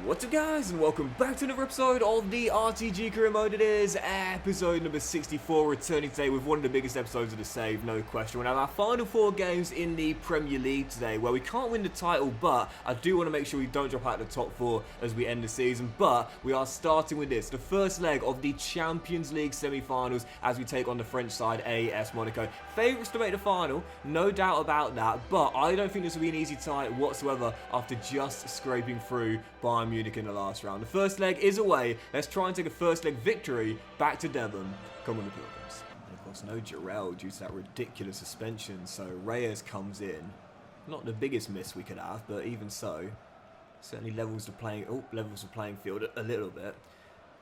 What's up guys, and welcome back to another episode of the RTG career mode. It is episode number 64, returning today with one of the biggest episodes of the save, no question. We're going to have our final 4 games in the Premier League today, where we can't win the title, but I do want to make sure we don't drop out of the top 4 as we end the season. But we are starting with this, the first leg of the Champions League semi-finals, as we take on the French side, AS Monaco. Favourites to make the final, no doubt about that, but I don't think this will be an easy tie whatsoever after just scraping through Bayern Munich in the last round. The first leg is away. Let's try and take a first leg victory back to Devon. Come on, the Pilgrims. And of course, no Jarrell due to that ridiculous suspension, so Reyes comes in. Not the biggest miss we could have, but even so, certainly levels the playing field a little bit.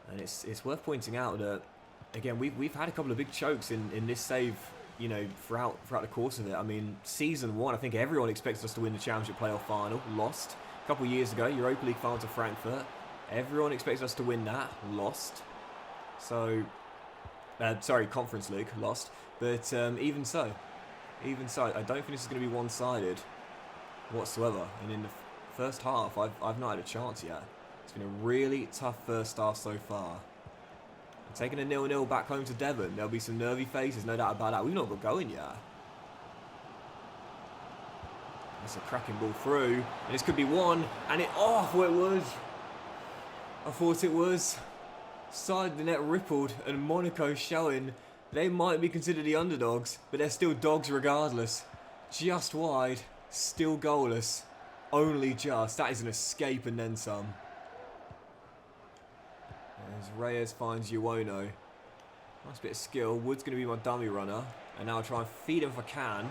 And it's worth pointing out that, again, we've had a couple of big chokes in this save, you know, throughout the course of it. I mean, season 1, I think everyone expected us to win the Championship playoff final, lost. A couple of years ago, Europa League final to Frankfurt. Everyone expects us to win that, lost. So, sorry, Conference League, lost. But even so, I don't think this is going to be one-sided whatsoever. And in the first half, I've not had a chance yet. It's been a really tough first half so far. I'm taking a 0-0 back home to Devon. There'll be some nervy faces, no doubt about that. We've not got going yet. That's a cracking ball through, and this could be one, and it, oh, I thought it was. Side of the net rippled, and Monaco showing they might be considered the underdogs, but they're still dogs regardless. Just wide, still goalless, only just. That is an escape and then some. As Reyes finds Uono. Nice bit of skill. Wood's going to be my dummy runner, and now I'll try and feed him if I can.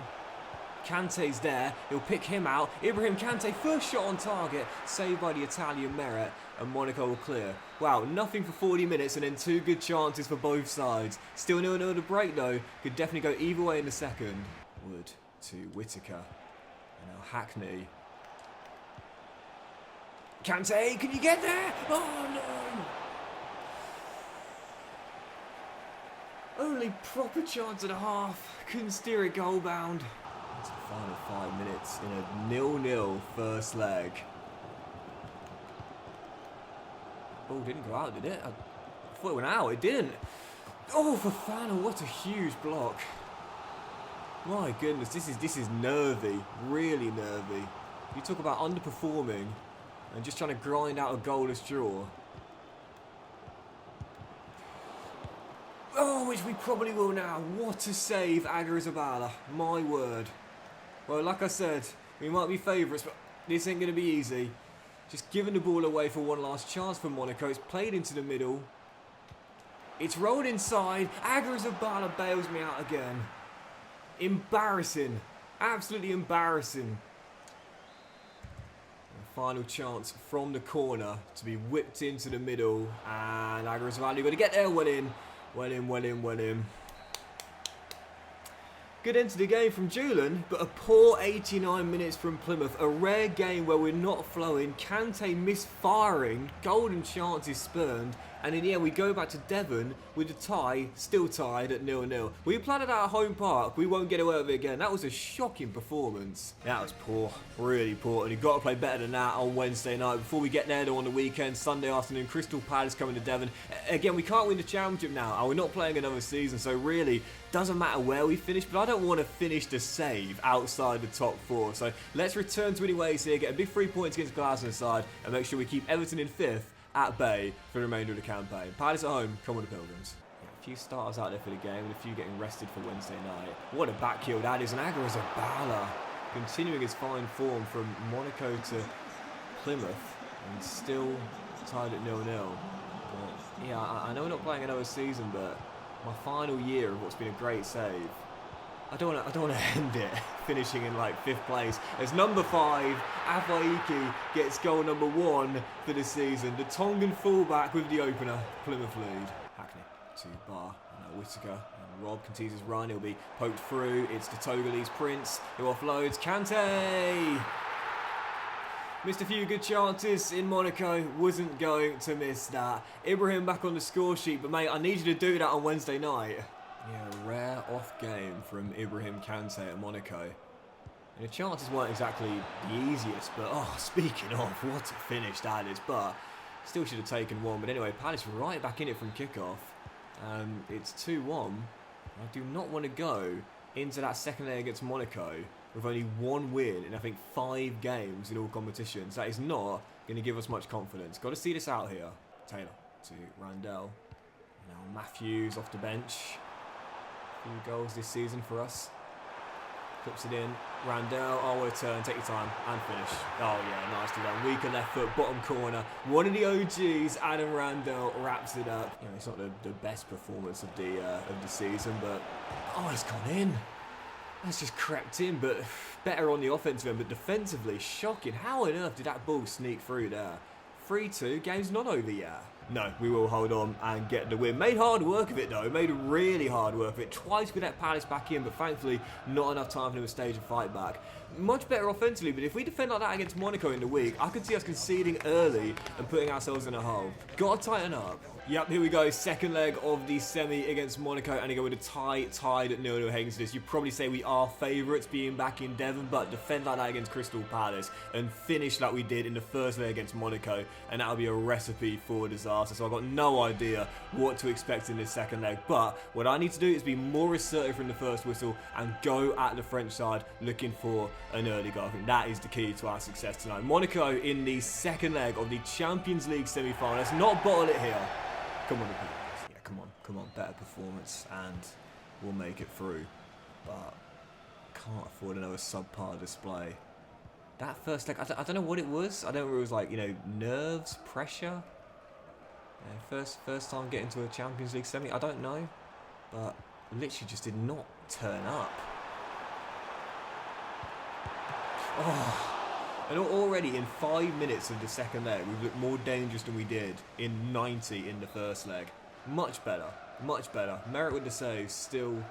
Kante's there, he'll pick him out. Ibrahim Kante, first shot on target, saved by the Italian merit, and Monaco will clear. Wow, nothing for 40 minutes and then 2 good chances for both sides. Still 0-0 to break though, could definitely go either way in the second. Wood to Whittaker, and now Hackney. Kante, can you get there? Oh no! Only proper chance and a half, couldn't steer it goal bound. It's the final 5 minutes in a 0-0 first leg. Ball didn't go out, did it? I thought it went out. It didn't. Oh, for Fana, what a huge block. My goodness, this is nervy. Really nervy. You talk about underperforming and just trying to grind out a goalless draw. Oh, which we probably will now. What a save, Agrizabala. My word. Well, like I said, we might be favourites, but this ain't going to be easy. Just giving the ball away for one last chance for Monaco. It's played into the middle. It's rolled inside. Agrizabala bails me out again. Embarrassing. Absolutely embarrassing. Final chance from the corner to be whipped into the middle. And Agrizabala got to get there. Well in. Well in. Good end to the game from Julian, but a poor 89 minutes from Plymouth. A rare game where we're not flowing. Kante misfiring. Golden chances spurned. And in the end, we go back to Devon with a tie, still tied at 0-0. We played at our home park. We won't get away with it again. That was a shocking performance. That was poor. Really poor. And you've got to play better than that on Wednesday night. Before we get there, though, on the weekend, Sunday afternoon, Crystal Palace coming to Devon. Again, we can't win the championship now. And we're not playing another season. So really, doesn't matter where we finish. But I don't want to finish the save outside the top 4. So let's return to winning ways here. Get a big 3 points against Glasgow side. And make sure we keep Everton in 5th. At bay for the remainder of the campaign. Palace at home, come on the Pilgrims. Yeah, a few starters out there for the game and a few getting rested for Wednesday night. What a back heel that is, and Agrizabala continuing his fine form from Monaco to Plymouth and still tied at 0-0. But yeah, I know we're not playing another season, but my final year of what's been a great save, I don't want to end it finishing in like 5th place as number 5 Afaiki gets goal number 1 for the season. The Tongan fullback with the opener. Plymouth lead. Hackney to Bar. And Whittaker and Rob can tease his run. He'll be poked through. It's the Togolese Prince who offloads. Kante missed a few good chances in Monaco. Wasn't going to miss that. Ibrahim back on the score sheet, but mate, I need you to do that on Wednesday night. Yeah, a rare off game from Ibrahim Kante at Monaco. And the chances weren't exactly the easiest, but oh, speaking of, what a finish that is. But still should have taken one. But anyway, Palace right back in it from kickoff. It's 2-1. I do not want to go into that second leg against Monaco with only one win in, I think, 5 games in all competitions. That is not going to give us much confidence. Got to see this out here. Taylor to Randell. Now Matthews off the bench. A few goals this season for us. Clips it in. Randell, oh, what a turn. Take your time and finish. Oh, yeah, nicely done. Weaker left foot, bottom corner. One of the OGs, Adam Randell, wraps it up. You know, it's not the best performance of the season, but oh, it's gone in. That's just crept in, but better on the offensive end, but defensively, shocking. How on earth did that ball sneak through there? 3-2, game's not over yet. No, we will hold on and get the win. Made hard work of it though, made really hard work of it. Twice we let Palace back in, but thankfully not enough time for them to stage a fight back. Much better offensively, but if we defend like that against Monaco in the week, I could see us conceding early and putting ourselves in a hole. Gotta tighten up. Yep, here we go. Second leg of the semi against Monaco, and they go with a tied at 0-0 heading to this. You'd probably say we are favourites being back in Devon, but defend like that against Crystal Palace and finish like we did in the first leg against Monaco, and that'll be a recipe for disaster. So I've got no idea what to expect in this second leg, but what I need to do is be more assertive from the first whistle and go at the French side looking for an early goal. I think that is the key to our success tonight. Monaco in the second leg of the Champions League semi-final. Let's not bottle it here. Come on, yeah, come on, better performance and we'll make it through. But can't afford another subpar display. That first leg, I don't know what it was. I don't know if it was like, you know, nerves, pressure. Yeah, first time getting to a Champions League semi, I don't know. But literally just did not turn up. Oh. And already in 5 minutes of the second leg, we've looked more dangerous than we did in 90 in the first leg. Much better, much better. Merritt with the save, still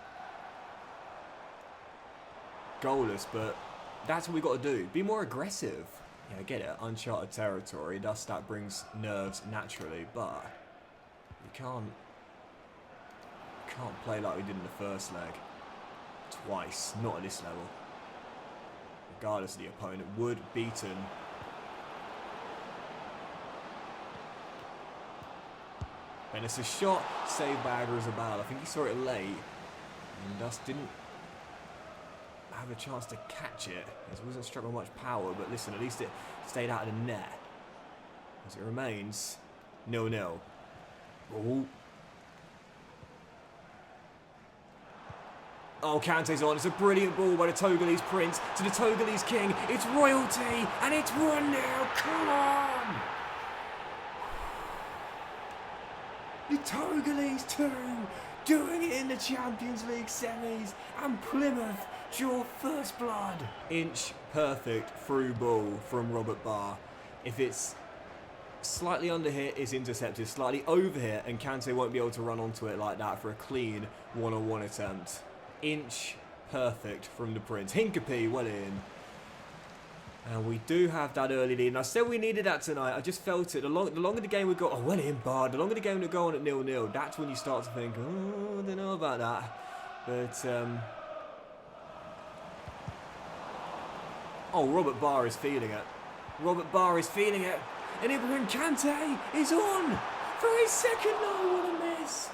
goalless, but that's what we've got to do. Be more aggressive. Yeah, I get it, uncharted territory, thus that brings nerves naturally, but you can't play like we did in the first leg. Twice, not at this level. Regardless of the opponent, Wood beaten. And it's a shot saved by Agrizabal. I think he saw it late and thus didn't have a chance to catch it, as it wasn't struck with much power, but listen, at least it stayed out of the net. As it remains 0-0. Oh. Oh, Kante's on. It's a brilliant ball by the Togolese Prince to the Togolese King. It's royalty, and it's 1-0. Come on! The Togolese too, doing it in the Champions League semis, and Plymouth draw first blood. Inch perfect through ball from Robert Barr. If it's slightly under here, it's intercepted. Slightly over here, and Kante won't be able to run onto it like that for a clean one-on-one attempt. Inch perfect from the Prince. Hincapie well in. And we do have that early lead. And I said we needed that tonight. I just felt it. The longer the game would go, oh, well in, Bard. The longer the game would go on at 0-0, that's when you start to think, oh, I don't know about that. But, oh, Robert Barr is feeling it. Robert Barr is feeling it. And Ibrahim Kante is on for his second. No, what a miss.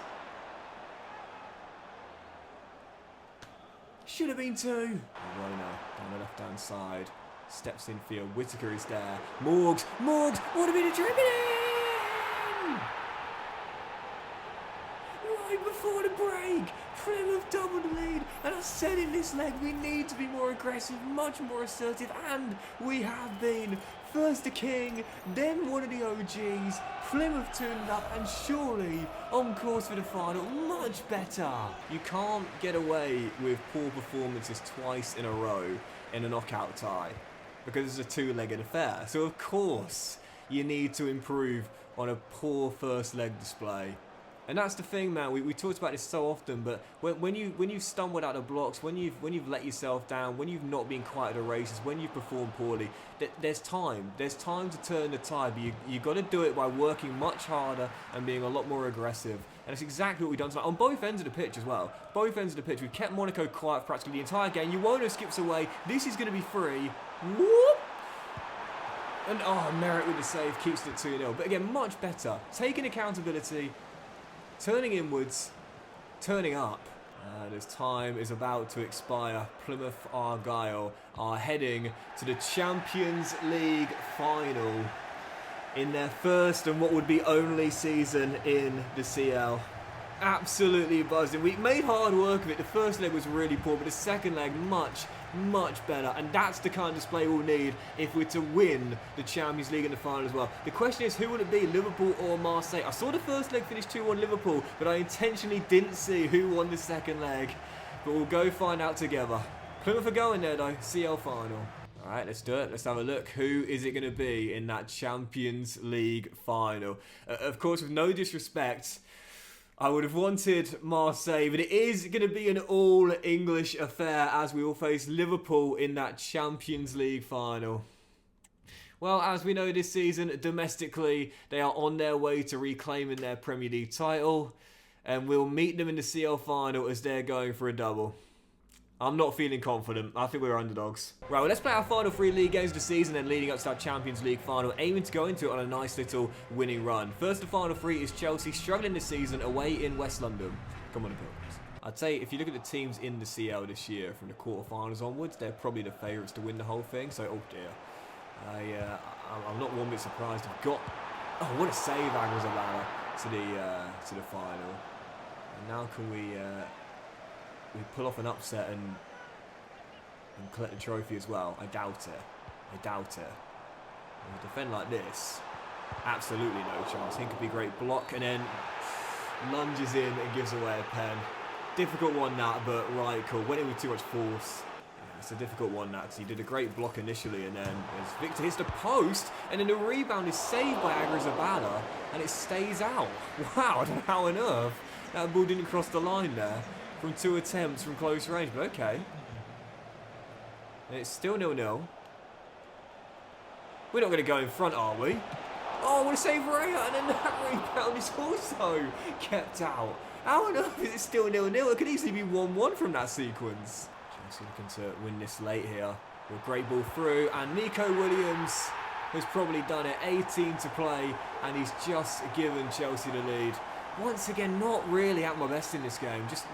Should have been 2. Rona on the left-hand side. Steps in field. Whittaker is there. Morgs, what a bit of dribbling! Right before the break, Plymouth doubled the lead. And I said in this leg, we need to be more aggressive, much more assertive, and we have been. First the King, then one of the OGs. Plymouth tuned up and surely on course for the final. Much better. You can't get away with poor performances twice in a row in a knockout tie because it's a two-legged affair. So of course you need to improve on a poor first leg display. And that's the thing, man. We talked about this so often, but when you've stumbled out of blocks, when you've let yourself down, when you've not been quite at the races, when you've performed poorly, there's time. There's time to turn the tide. But you got to do it by working much harder and being a lot more aggressive. And it's exactly what we've done tonight on both ends of the pitch as well. Both ends of the pitch. We've kept Monaco quiet practically the entire game. You won't have skips away. This is going to be free. Whoop! And Merritt with the save keeps it 2-0. But again, much better. Taking accountability. Turning inwards, turning up, and as time is about to expire, Plymouth Argyle are heading to the Champions League final in their first and what would be only season in the CL. Absolutely buzzing. We made hard work of it. The first leg was really poor, but the second leg much better, and that's the kind of display we'll need if we're to win the Champions League in the final as well. The question is, who will it be, Liverpool or Marseille? I saw the first leg finish 2-1 Liverpool, but I intentionally didn't see who won the second leg, but we'll go find out together. Plymouth are going there though, CL final. Alright, let's do it. Let's have a look. Who is it going to be in that Champions League final? Of course, with no disrespect, I would have wanted Marseille, but it is going to be an all-English affair as we will face Liverpool in that Champions League final. Well, as we know this season, domestically, they are on their way to reclaiming their Premier League title, and we'll meet them in the CL final as they're going for a double. I'm not feeling confident. I think we're underdogs. Right, well, let's play our final 3 league games of the season and leading up to that Champions League final, aiming to go into it on a nice little winning run. First, the final 3 is Chelsea, struggling this season away in West London. Come on, Pilgrims. I'd say if you look at the teams in the CL this year, from the quarterfinals onwards, they're probably the favourites to win the whole thing. So, oh dear. I'm not one bit surprised. I've got... Oh, what a save, Agrazabala, to the final. And now can we pull off an upset and collect the trophy as well? I doubt it. I doubt it. When you defend like this, absolutely no chance. Hinckley, great block, and then lunges in and gives away a pen. Difficult one that, but right call. Went in with too much force. Yeah, it's a difficult one that, because he did a great block initially, and then as Victor hits the post, and then the rebound is saved by Agrazabala, and it stays out. Wow, I don't know how on earth that ball didn't cross the line there. From 2 attempts from close range, but okay. And it's still 0-0. We're not going to go in front, are we? Oh, what a save for Raya, and then that rebound is also kept out. How on earth is it still 0-0? It could easily be 1-1 from that sequence. Chelsea looking to win this late here. With a great ball through, and Nico Williams has probably done it. 18 to play, and he's just given Chelsea the lead. Once again, not really at my best in this game. Just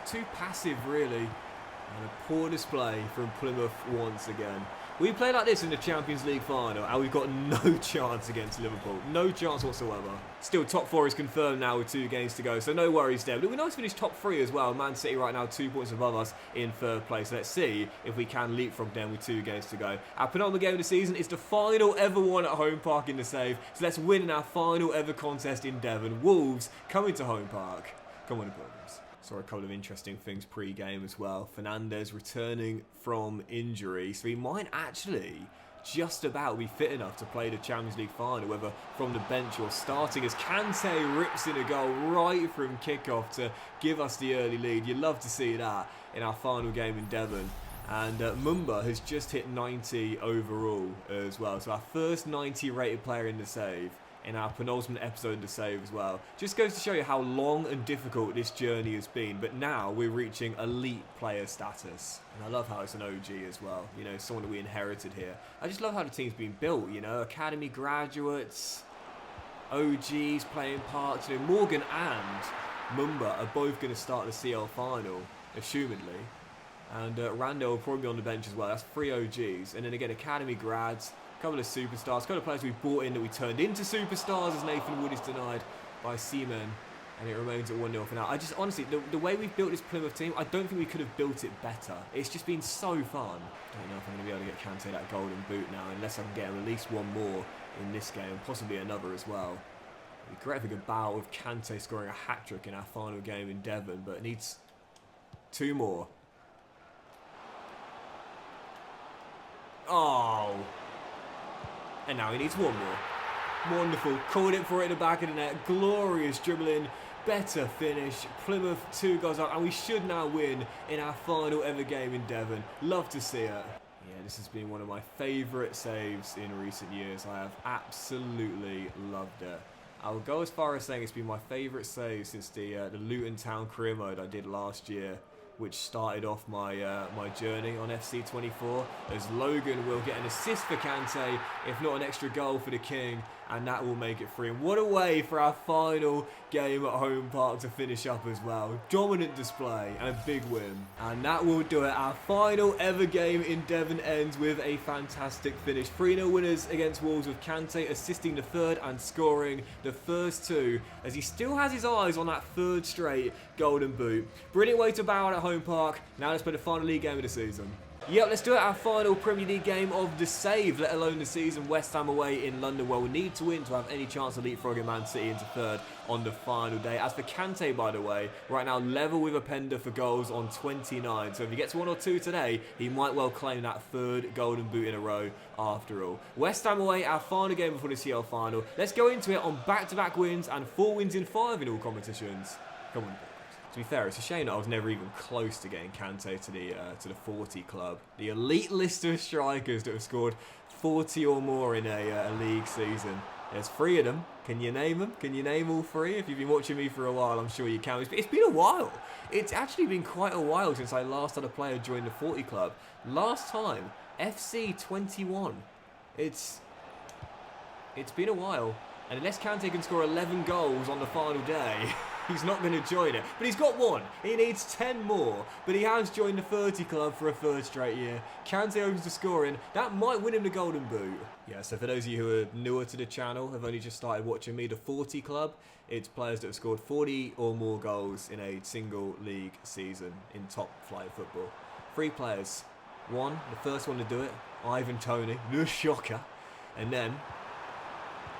too passive, really. And a poor display from Plymouth once again. We play like this in the Champions League final, and we've got no chance against Liverpool. No chance whatsoever. Still, top 4 is confirmed now with 2 games to go, so no worries there. But it would be nice to finish top 3 as well. Man City right now 2 points above us in 3rd place. Let's see if we can leapfrog them with 2 games to go. Our penultimate game of the season is the final ever won at Home Park in the save. So let's win in our final ever contest in Devon. Wolves coming to Home Park. Come on, Pilgrims. Saw a couple of interesting things pre-game as well. Fernandez returning from injury, so he might actually just about be fit enough to play the Champions League final, whether from the bench or starting, as Kante rips in a goal right from kickoff to give us the early lead. You'd love to see that in our final game in Devon. And Mumba has just hit 90 overall as well, so our first 90 rated player in the save. In our penultimate episode to save as well. Just goes to show you how long and difficult this journey has been, but now we're reaching elite player status. And I love how it's an OG as well, you know, someone that we inherited here. I just love how the team's been built, you know, academy graduates, OGs playing parts. You know, Morgan and Mumba are both going to start the CL final, assumedly. And Randall will probably be on the bench as well. That's 3 OGs. And then again, academy grads, couple of superstars, couple of players we brought in that we turned into superstars, as Nathan Wood is denied by Seaman, and it remains at 1-0 for now. I just, honestly, the way we've built this Plymouth team, I don't think we could have built it better. It's just been so fun. I don't know if I'm going to be able to get Kante that golden boot now, unless I can get him at least 1 more in this game, and possibly another as well. It'd be great if we could bow with Kante scoring a hat-trick in our final game in Devon, but it needs 2 more. Oh! And now he needs 1 more. Wonderful. Called it for it in the back of the net. Glorious dribbling better finish. Plymouth 2 goals up, and we should now win in our final ever game in Devon. Love to see it. Yeah, this has been one of my favourite saves in recent years. I have absolutely loved it. I'll go as far as saying it's been my favourite save since the Luton Town career mode I did last year, which started off my my journey on FC24, as Logan will get an assist for Kante, if not an extra goal for the King, and that will make it 3. And what a way for our final game at home park to finish up as well. Dominant display and a big win. And that will do it. Our final ever game in Devon ends with a fantastic finish. 3-0 winners against Wolves, with Kante assisting the third and scoring the first 2, as he still has his eyes on that third straight golden boot. Brilliant way to bow out at home park. Now let's play the final league game of the season. Yep, let's do it. Our final Premier League game of the save, let alone the season. West Ham away in London, where we need to win to have any chance of leapfrogging Man City into third on the final day. As for Kante, by the way, right now level with Openda for goals on 29. So if he gets 1 or 2 today, he might well claim that third golden boot in a row after all. West Ham away, our final game before the CL final. Let's go into it on back-to-back wins and 4 wins in 5 in all competitions. Come on. To be fair, it's a shame that I was never even close to getting Kante to the 40 club. The elite list of strikers that have scored 40 or more in a league season. There's 3 of them. Can you name them? Can you name all 3? If you've been watching me for a while, I'm sure you can. It's been a while. It's actually been quite a while since I last had a player join the 40 club. Last time, FC 21. It's been a while. And unless Kante can score 11 goals on the final day, he's not going to join it. But he's got 1. He needs 10 more. But he has joined the 30 club for a 3rd straight year. Kante opens to scoring. That might win him the golden boot. Yeah, so for those of you who are newer to the channel, have only just started watching me, the 40 club, it's players that have scored 40 or more goals in a single league season in top flight football. 3 players. 1, the first one to do it, Ivan Toney, the shocker. And then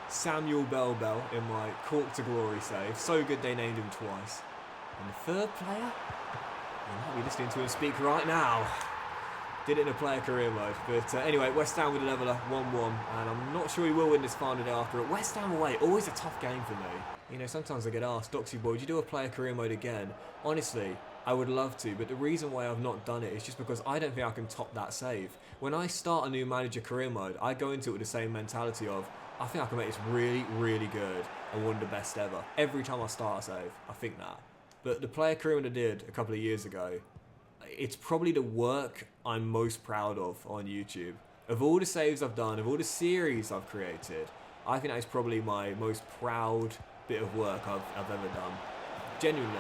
Samuel Bell in my Cork to Glory save. So good they named him twice. And the 3rd player, you might be listening to him speak right now. Did it in a player career mode. But anyway, West Ham with a leveller, 1-1. And I'm not sure he will win this final day after it. West Ham away, always a tough game for me. You know, sometimes I get asked, Doxy boy, would you do a player career mode again? Honestly, I would love to, but the reason why I've not done it is just because I don't think I can top that save. When I start a new manager career mode, I go into it with the same mentality of, I think I can make this really, really good and one of the best ever. Every time I start a save, I think that. But the player career mode I did a couple of years ago, it's probably the work I'm most proud of on YouTube. Of all the saves I've done, of all the series I've created, I think that is probably my most proud bit of work I've ever done. Genuinely,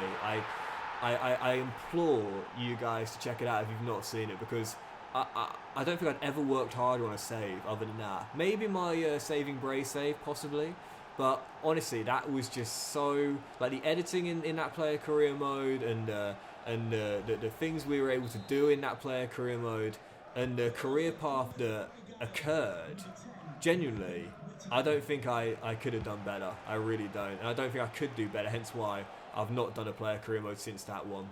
I implore you guys to check it out if you've not seen it, because I don't think I'd ever worked harder on a save other than that. Maybe my saving Bray save, possibly. But honestly, that was just so, like, the editing in that player career mode, and the things we were able to do in that player career mode, and the career path that occurred. Genuinely, I don't think I could have done better. I really don't. And I don't think I could do better, hence why I've not done a player career mode since that one.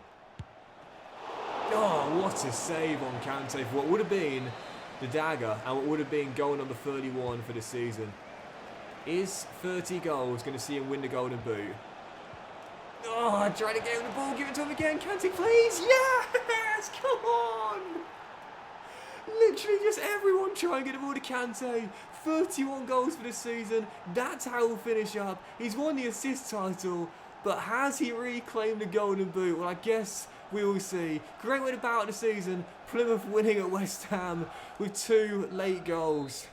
Oh, what a save on Kante for what would have been the dagger and what would have been goal number 31 for the season. Is 30 goals going to see him win the golden boot? Oh, I tried to get him the ball, give it to him again. Kante, please. Yes, come on. Literally just everyone try and get the ball to Kante. 31 goals for the season. That's how he'll finish up. He's won the assist title, but has he reclaimed the golden boot? Well, I guess we will see. Great way to bow out the season. Plymouth winning at West Ham with 2 late goals.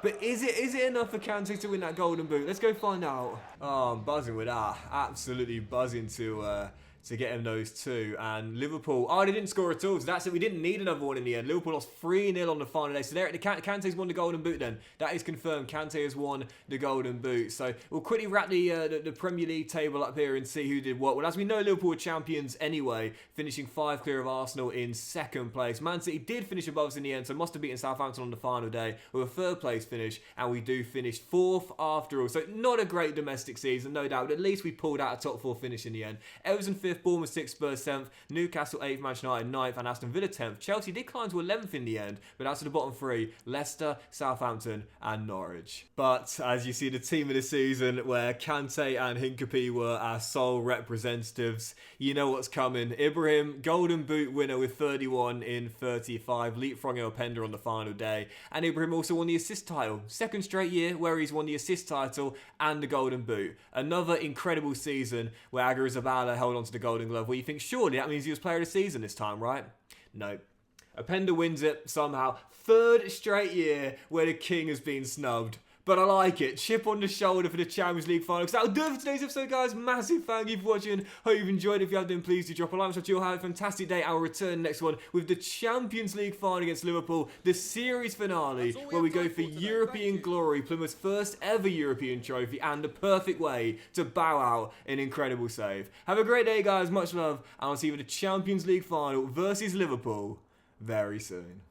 But is it enough for Kante to win that golden boot? Let's go find out. Oh, I'm buzzing with that. Absolutely buzzing to get him those 2. And Liverpool, they didn't score at all. So that's it. We didn't need another one in the end. Liverpool lost 3-0 on the final day. So there, Kante's won the golden boot then. That is confirmed. Kante has won the golden boot. So we'll quickly wrap the Premier League table up here and see who did what. Well, as we know, Liverpool were champions anyway, finishing 5 clear of Arsenal in 2nd place. Man City did finish above us in the end, so must have beaten Southampton on the final day with a 3rd place finish. And we do finish 4th after all. So not a great domestic season, no doubt. But at least we pulled out a top 4 finish in the end. Everton 5th 5th, Bournemouth 6th, Spurs 7th, Newcastle 8th, Manchester United 9th, and Aston Villa 10th. Chelsea did climb to 11th in the end, but that's to the bottom 3, Leicester, Southampton, and Norwich. But as you see, the team of the season, where Kante and Hincapie were our sole representatives, you know what's coming. Ibrahim, Golden Boot winner with 31 in 35, leapfrogging Openda on the final day. And Ibrahim also won the assist title. 2nd straight year where he's won the assist title and the Golden Boot. Another incredible season where Aguirre-Zabala held on to the Golden Glove, where you think surely that means he was player of the season this time, right? No. Openda wins it somehow. 3rd straight year where the king has been snubbed. But I like it. Chip on the shoulder for the Champions League final. So that'll do it for today's episode, guys. Massive thank you for watching. Hope you've enjoyed. If you have, then please do drop a like. So you'll have a fantastic day. I'll return next one with the Champions League final against Liverpool, the series finale, where we go for European glory, Plymouth's first ever European trophy, and the perfect way to bow out an incredible save. Have a great day, guys. Much love, and I'll see you with the Champions League final versus Liverpool very soon.